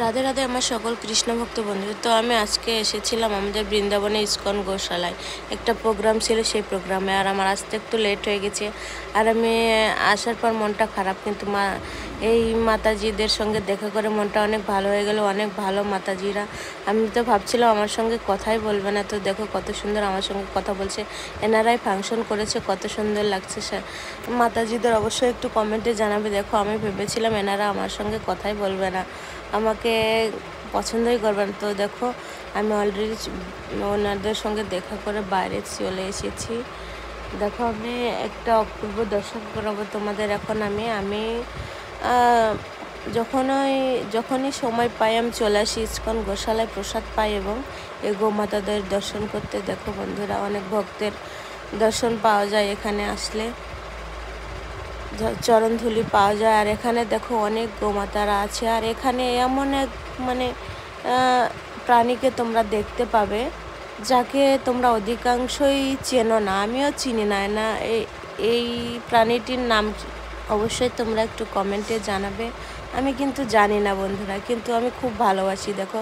রাধে রাধে আমার সকল কৃষ্ণ ভক্ত বন্ধু। তো আমি আজকে এসেছিলাম আমাদের বৃন্দাবনে ইস্কন গোশালায়, একটা প্রোগ্রাম ছিল সেই প্রোগ্রামে। আর আমার আসতে একটু লেট হয়ে গেছে, আর আমি আসার পর মনটা খারাপ, কিন্তু এই মাতাজিদের সঙ্গে দেখা করে মনটা অনেক ভালো হয়ে গেল। অনেক ভালো মাতাজিরা, আমি তো ভাবছিলাম আমার সঙ্গে কথাই বলবে না, তো দেখো কত সুন্দর আমার সঙ্গে কথা বলছে। এনারাই ফাংশন করেছে, কত সুন্দর লাগছে মাতাজিদের। অবশ্যই একটু কমেন্টে জানাবে। দেখো আমি ভেবেছিলাম এনারা আমার সঙ্গে কথাই বলবে না, আমাকে পছন্দই করবে না। তো দেখো আমি অলরেডি ওনাদের সঙ্গে দেখা করে বাইরে চলে এসেছি। দেখো আমি একটা অপূর্ব দর্শন করাবো তোমাদের এখন। আমি যখনই সময় পাই আমি চলে আসি ইস্কন গোশালায় প্রসাদ পাই এবং এই গোমাতাদের দর্শন করতে। দেখো বন্ধুরা, অনেক ভক্তের দর্শন পাওয়া যায় এখানে আসলে, চরণধুলি পাওয়া যায়। আর এখানে দেখো অনেক গোমাতারা আছে, আর এখানে এমন এক প্রাণীকে তোমরা দেখতে পাবে যাকে তোমরা অধিকাংশই চেনো না, আমিও চিনি না। এই প্রাণীটির নাম অবশ্যই তোমরা একটু কমেন্টে জানাবে। আমি কিন্তু জানি না বন্ধুরা, কিন্তু আমি খুব ভালোবাসি। দেখো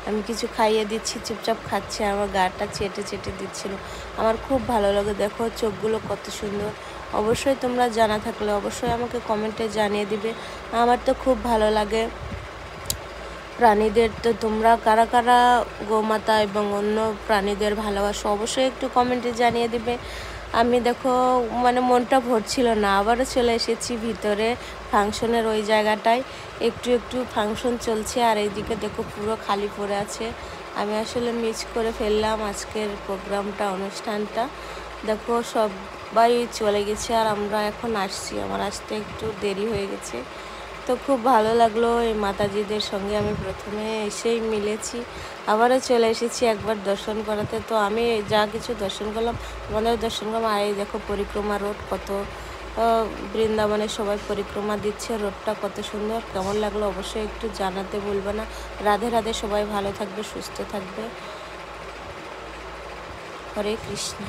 আমি কিছু খাইয়ে দিচ্ছি, চুপচাপ খাচ্ছে, আমার গাটা চেটে চেটে দিচ্ছিল, আমার খুব ভালো লাগে। দেখো চোখগুলো কত সুন্দর। অবশ্যই তোমরা জানা থাকলে অবশ্যই আমাকে কমেন্টে জানিয়ে দিবে। আমার তো খুব ভালো লাগে প্রাণীদের। তো তোমরা কারা কারা গোমাতা এবং অন্য প্রাণীদের ভালোবাসো অবশ্যই একটু কমেন্টে জানিয়ে দিবে। আমি দেখো মনটা ভরছিল না, আবারও চলে এসেছি ভিতরে ফাংশনের ওই জায়গাটায়। একটু ফাংশন চলছে, আর এইদিকে দেখো পুরো খালি পড়ে আছে। আমি আসলে মিস করে ফেললাম আজকের প্রোগ্রামটা, অনুষ্ঠানটা। দেখো সবাই চলে গেছে আর আমরা এখন আসছি, আমার আসতে একটু দেরি হয়ে গেছে। তো খুব ভালো লাগলো এই মাতাজিদের সঙ্গে আমি প্রথমে এসেই মিলেছি, আবারও চলে এসেছি একবার দর্শন করাতে। তো আমি যা কিছু দর্শন করলাম তোমাদের দর্শন করলাম। আর এই দেখো পরিক্রমা রোড, কত বৃন্দাবনে সবাই পরিক্রমা দিচ্ছে, রোডটা কত সুন্দর। কেমন লাগলো অবশ্যই একটু জানাতে ভুলবে না। রাধে রাধে, সবাই ভালো থাকবে, সুস্থ থাকবে। হরে কৃষ্ণ।